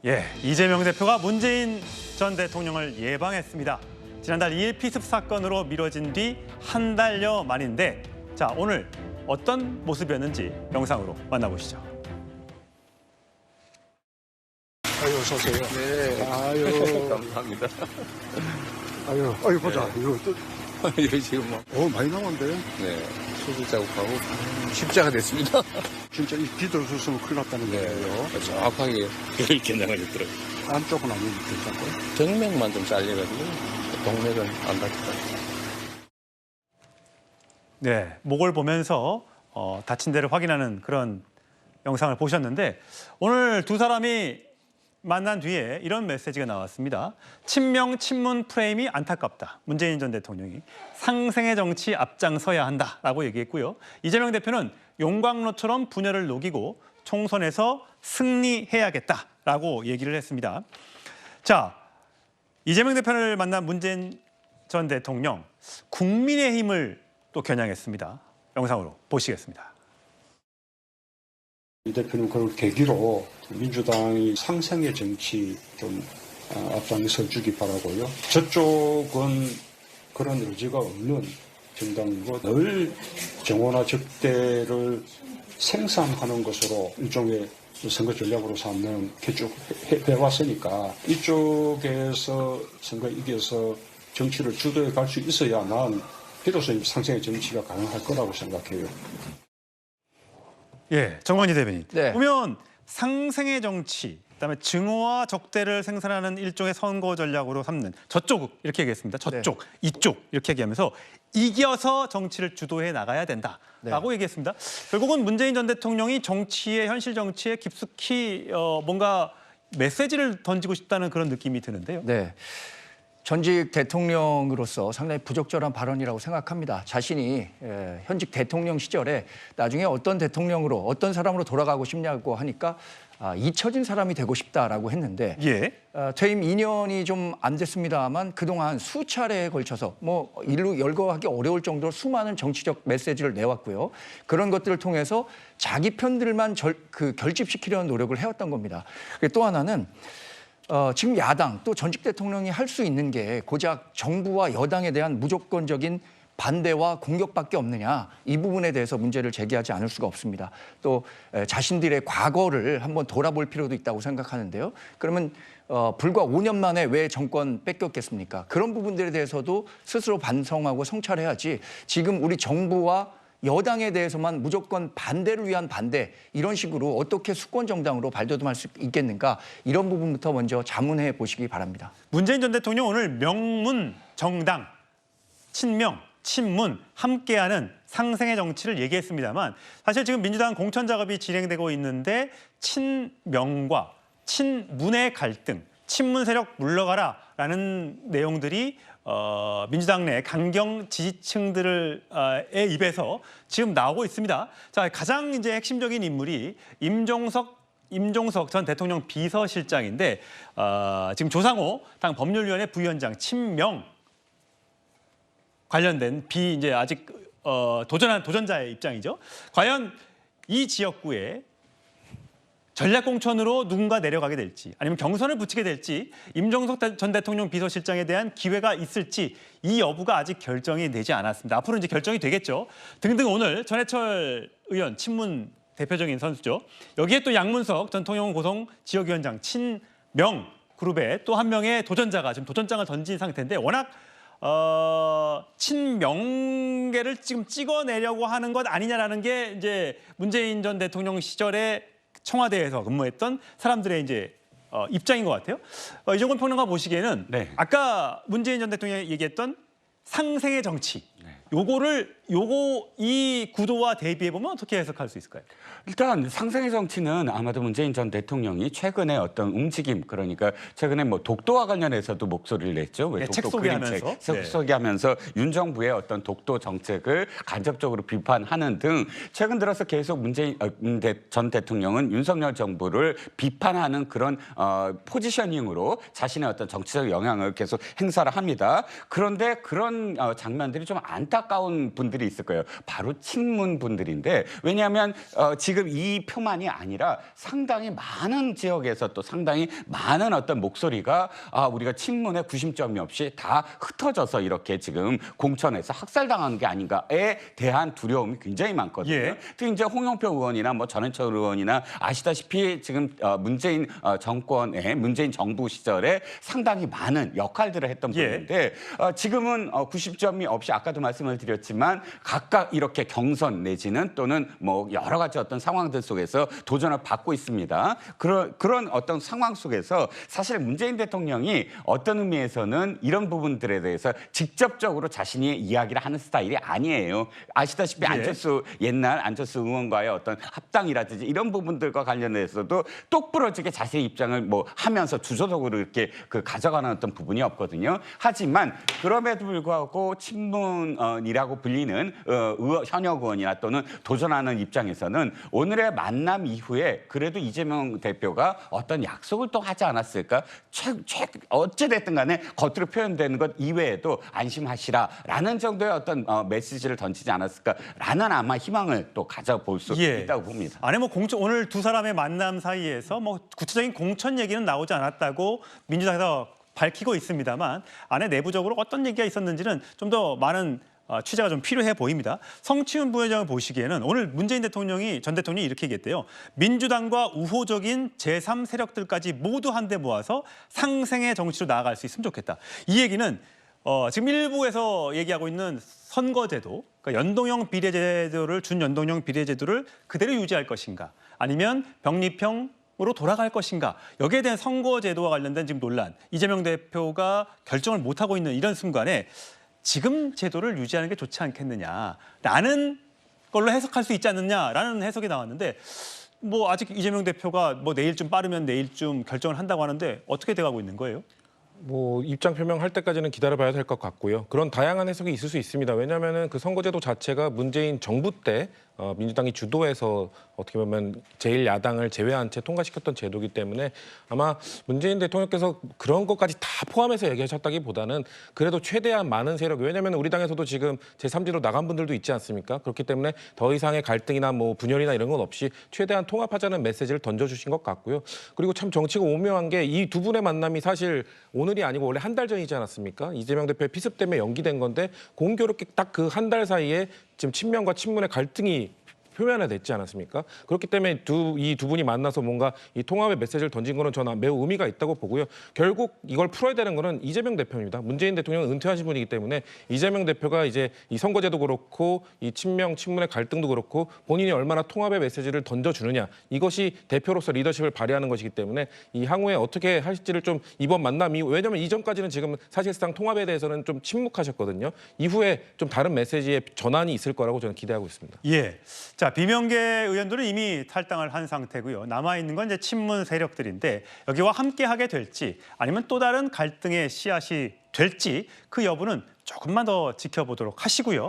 예, 이재명 대표가 문재인 전 대통령을 예방했습니다. 지난달 EL 피습 사건으로 미뤄진 뒤 한 달여 만인데, 자, 오늘 어떤 모습이었는지 영상으로 만나보시죠. 아유, 어서 오세요. 네. 아유, 감사합니다. 아유, 보자. 네. 이거 또, 이거 지금 뭐, 많이 남았는데. 네. 수술 자국하고 십자가 됐습니다. 진짜 이 비도 없었으면 큰일 났다는 거예요. 정확하게 이렇게 나가셨더라고요. 안쪽은 아니면 괜찮고요. 정맥만 좀 잘려가지고, 동맥은 안 다쳤다. 네, 목을 보면서 다친 데를 확인하는 그런 영상을 보셨는데, 오늘 두 사람이 만난 뒤에 이런 메시지가 나왔습니다. 친명 친문 프레임이 안타깝다. 문재인 전 대통령이 상생의 정치 앞장서야 한다라고 얘기했고요. 이재명 대표는 용광로처럼 분열을 녹이고 총선에서 승리해야겠다라고 얘기를 했습니다. 자, 이재명 대표를 만난 문재인 전 대통령, 국민의힘을 또 겨냥했습니다. 영상으로 보시겠습니다. 이 대표는 그걸 계기로 민주당이 상생의 정치 좀 앞장서 주기 바라고요. 저쪽은 그런 의지가 없는 정당이고 늘 정오나 적대를 생산하는 것으로 일종의 선거 전략으로 삼는 게 쭉 해왔으니까 이쪽에서 선거 이겨서 정치를 주도해 갈 수 있어야만 비로소 상생의 정치가 가능할 거라고 생각해요. 예, 정건희 대변인. 네. 보면 상생의 정치, 그다음에 증오와 적대를 생산하는 일종의 선거 전략으로 삼는 저쪽 이렇게 얘기했습니다. 저쪽, 이쪽 이렇게 얘기하면서 이겨서 정치를 주도해 나가야 된다라고 얘기했습니다. 결국은 문재인 전 대통령이 정치에 현실 정치에 깊숙이 뭔가 메시지를 던지고 싶다는 그런 느낌이 드는데요. 네. 전직 대통령으로서 상당히 부적절한 발언이라고 생각합니다. 자신이 현직 대통령 시절에 나중에 어떤 대통령으로 어떤 사람으로 돌아가고 싶냐고 하니까 잊혀진 사람이 되고 싶다라고 했는데 예. 퇴임 2년이 좀 안 됐습니다만 그동안 수차례에 걸쳐서 뭐 일로 열거하기 어려울 정도로 수많은 정치적 메시지를 내왔고요. 그런 것들을 통해서 자기 편들만 결집시키려는 노력을 해왔던 겁니다. 또 하나는 지금 야당 또 전직 대통령이 할 수 있는 게 고작 정부와 여당에 대한 무조건적인 반대와 공격밖에 없느냐, 이 부분에 대해서 문제를 제기하지 않을 수가 없습니다. 또 자신들의 과거를 한번 돌아볼 필요도 있다고 생각하는데요. 그러면 불과 5년 만에 왜 정권 뺏겼겠습니까? 그런 부분들에 대해서도 스스로 반성하고 성찰해야지 지금 우리 정부와 여당에 대해서만 무조건 반대를 위한 반대, 이런 식으로 어떻게 수권 정당으로 발돋움할 수 있겠는가, 이런 부분부터 먼저 자문해 보시기 바랍니다. 문재인 전 대통령 오늘 명문 정당, 친명, 친문 함께하는 상생의 정치를 얘기했습니다만, 사실 지금 민주당 공천 작업이 진행되고 있는데 친명과 친문의 갈등, 친문 세력 물러가라라는 내용들이 민주당 내 강경 지지층들의 입에서 지금 나오고 있습니다. 자, 가장 이제 핵심적인 인물이 임종석 전 대통령 비서실장인데, 지금 조상호 당 법률위원회 부위원장 친명 관련된 이제 아직 도전자의 입장이죠. 과연 이 지역구에 전략공천으로 누군가 내려가게 될지, 아니면 경선을 붙이게 될지, 임종석 전 대통령 비서실장에 대한 기회가 있을지, 이 여부가 아직 결정이 되지 않았습니다. 앞으로 이제 결정이 되겠죠. 등등 오늘 전해철 의원, 친문 대표적인 선수죠. 여기에 또 양문석 전 통영고성 지역위원장 친명 그룹의 또 한 명의 도전자가 지금 도전장을 던진 상태인데, 워낙 친명계를 지금 찍어내려고 하는 것 아니냐라는 게 이제 문재인 전 대통령 시절에 청와대에서 근무했던 사람들의 이제 입장인 것 같아요. 이종건 평론가 보시기에는 네. 아까 문재인 전 대통령이 얘기했던 상생의 정치, 이 구도와 대비해 보면 어떻게 해석할 수 있을까요? 일단 상생의 정치는 아마도 문재인 전 대통령이 최근에 어떤 움직임, 그러니까 최근에 뭐 독도와 관련해서도 목소리를 냈죠. 왜 네, 책 독도 소개하면서. 책 소개하면서 윤 정부의 어떤 독도 정책을 간접적으로 비판하는 등 최근 들어서 계속 문재인 전 대통령은 윤석열 정부를 비판하는 그런 포지셔닝으로 자신의 어떤 정치적 영향을 계속 행사를 합니다. 그런데 그런 장면들이 좀 안타까운 분들이 있을 거예요. 바로 친문 분들인데 왜냐하면 지금 이 표만이 아니라 상당히 많은 지역에서 또 상당히 많은 어떤 목소리가 우리가 친문에 구심점이 없이 다 흩어져서 이렇게 지금 공천에서 학살당한 게 아닌가에 대한 두려움이 굉장히 많거든요. 예. 특히 이제 홍영표 의원이나 뭐 전해철 의원이나 아시다시피 지금 문재인 정권의 문재인 정부 시절에 상당히 많은 역할들을 했던 예. 분인데 지금은 90점이 없이 아까도 말씀을 드렸지만 각각 이렇게 경선 내지는 또는 뭐 여러 가지 어떤 상황들 속에서 도전을 받고 있습니다. 그런 어떤 상황 속에서 사실 문재인 대통령이 어떤 의미에서는 이런 부분들에 대해서 직접적으로 자신이 이야기를 하는 스타일이 아니에요. 아시다시피 옛날 안철수 의원과의 어떤 합당이라든지 이런 부분들과 관련해서도 똑부러지게 자신의 입장을 뭐 하면서 주도적으로 이렇게 가져가는 어떤 부분이 없거든요. 하지만 그럼에도 불구하고 친문이라고 불리는 현역 의원이나 또는 도전하는 입장에서는 오늘의 만남 이후에 그래도 이재명 대표가 어떤 약속을 또 하지 않았을까? 어찌됐든 간에 겉으로 표현되는 것 이외에도 안심하시라라는 정도의 어떤 메시지를 던지지 않았을까라는 아마 희망을 또 가져볼 수 있다고 봅니다. 안에 뭐 오늘 두 사람의 만남 사이에서 뭐 구체적인 공천 얘기는 나오지 않았다고 민주당에서 밝히고 있습니다만 안에 내부적으로 어떤 얘기가 있었는지는 좀 더 많은 취재가 좀 필요해 보입니다. 성치훈 부회장을 보시기에는 오늘 문재인 전 대통령이 이렇게 얘기했대요. 민주당과 우호적인 제3 세력들까지 모두 한데 모아서 상생의 정치로 나아갈 수 있으면 좋겠다. 이 얘기는 지금 일부에서 얘기하고 있는 선거제도, 그러니까 연동형 비례제도를 준연동형 비례제도를 그대로 유지할 것인가, 아니면 병립형으로 돌아갈 것인가, 여기에 대한 선거제도와 관련된 지금 논란, 이재명 대표가 결정을 못하고 있는 이런 순간에 지금 제도를 유지하는 게 좋지 않겠느냐라는 걸로 해석할 수 있지 않느냐라는 해석이 나왔는데 뭐 아직 이재명 대표가 뭐 내일쯤 빠르면 내일쯤 결정을 한다고 하는데 어떻게 돼가고 있는 거예요? 뭐 입장 표명할 때까지는 기다려봐야 될 것 같고요. 그런 다양한 해석이 있을 수 있습니다. 왜냐하면 그 선거제도 자체가 문재인 정부 때 민주당이 주도해서 어떻게 보면 제1야당을 제외한 채 통과시켰던 제도이기 때문에 아마 문재인 대통령께서 그런 것까지 다 포함해서 얘기하셨다기보다는 그래도 최대한 많은 세력, 왜냐하면 우리 당에서도 지금 제3지로 나간 분들도 있지 않습니까? 그렇기 때문에 더 이상의 갈등이나 뭐 분열이나 이런 건 없이 최대한 통합하자는 메시지를 던져주신 것 같고요. 그리고 참 정치가 오묘한 게 이 두 분의 만남이 사실 오늘이 아니고 원래 한 달 전이지 않았습니까? 이재명 대표의 피습 때문에 연기된 건데 공교롭게 딱 그 한 달 사이에 지금 친명과 친문의 갈등이 표면화됐지 않았습니까? 그렇기 때문에 이 두 분이 만나서 뭔가 이 통합의 메시지를 던진 거는 저는 매우 의미가 있다고 보고요. 결국 이걸 풀어야 되는 거는 이재명 대표입니다. 문재인 대통령은 은퇴하신 분이기 때문에 이재명 대표가 이제 이 선거제도 그렇고 이 친명, 친문의 갈등도 그렇고 본인이 얼마나 통합의 메시지를 던져주느냐, 이것이 대표로서 리더십을 발휘하는 것이기 때문에 이 향후에 어떻게 하실지를 좀 이번 만남이, 왜냐하면 이전까지는 지금 사실상 통합에 대해서는 좀 침묵하셨거든요. 이후에 좀 다른 메시지의 전환이 있을 거라고 저는 기대하고 있습니다. 예. 자, 비명계 의원들은 이미 탈당을 한 상태고요. 남아있는 건 이제 친문 세력들인데 여기와 함께하게 될지 아니면 또 다른 갈등의 씨앗이 될지 그 여부는 조금만 더 지켜보도록 하시고요.